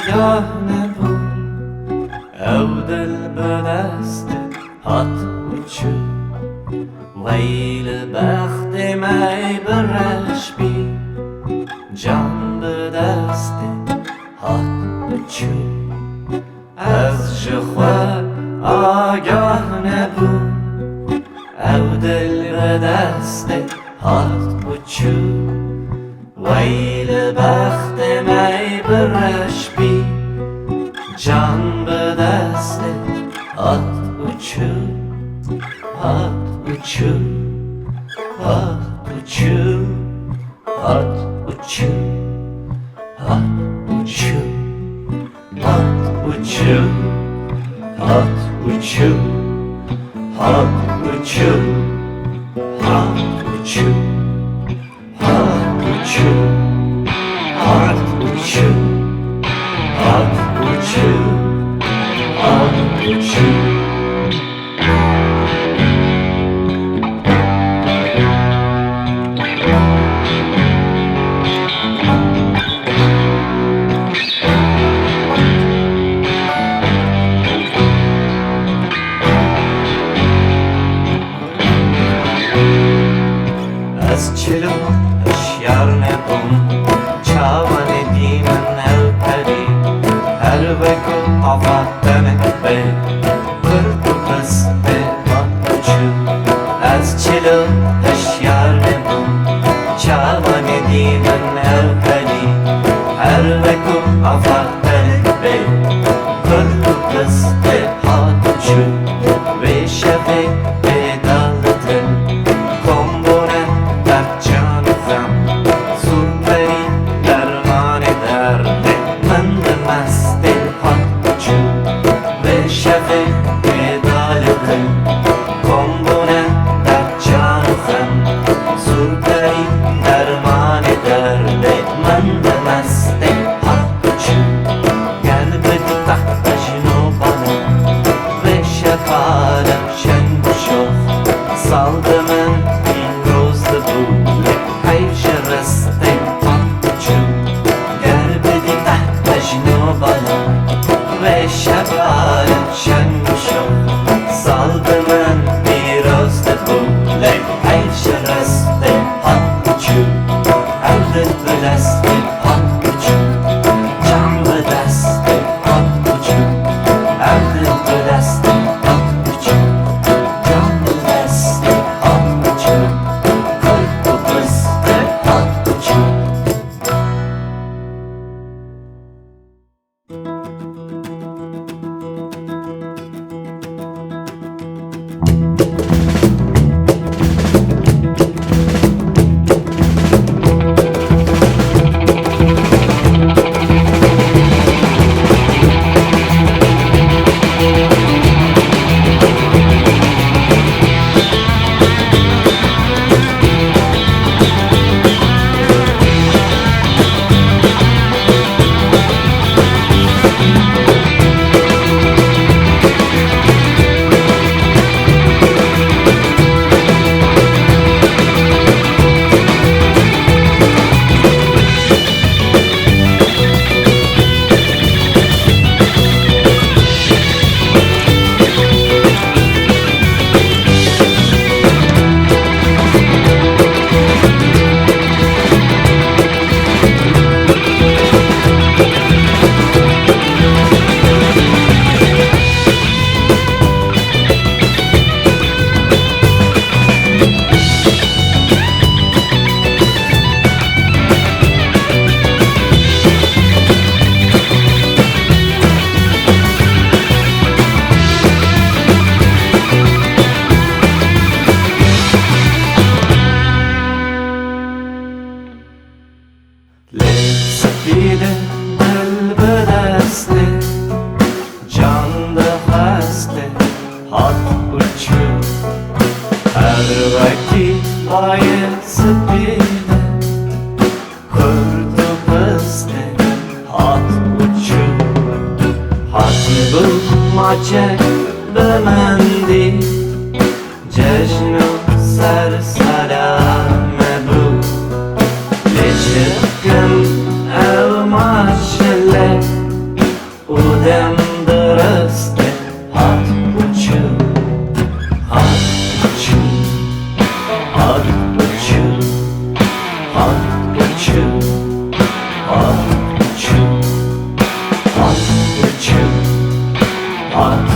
آگاه نبود او دل به دست هات وچو ویل بخت می برش بی جان به دست هات وچو از جخوا آگاه نبود او دل به دست هات وچو ویل بخت می برش بی جان به دست هات وچو هات وچو هات وچو هات وچو هات وچو هات وچو هات وچو هات وچو هات وچو هات وچو هات وچو هات وچو هات وچو از چلو هشیار نبون چاوان دیمن نوپری هر وکو آفاتن به کرد و پس به مانچو از چلو هشیار نبون چاوان دیمن نوپری هر وکو آفاتن به کرد و پس به مانچو و شفه به دالتن heste, canda heste, hat uçu. Her vakit bayısı pide, kurdu heste, hat uçu. Hat bulmacak bemendi, cejnu ser salame bu. Leçirken el maşele, udem dırıste, hat uçu. Hat uçu, hat uçu, hat uçu, hat uçu, hat uçu, hat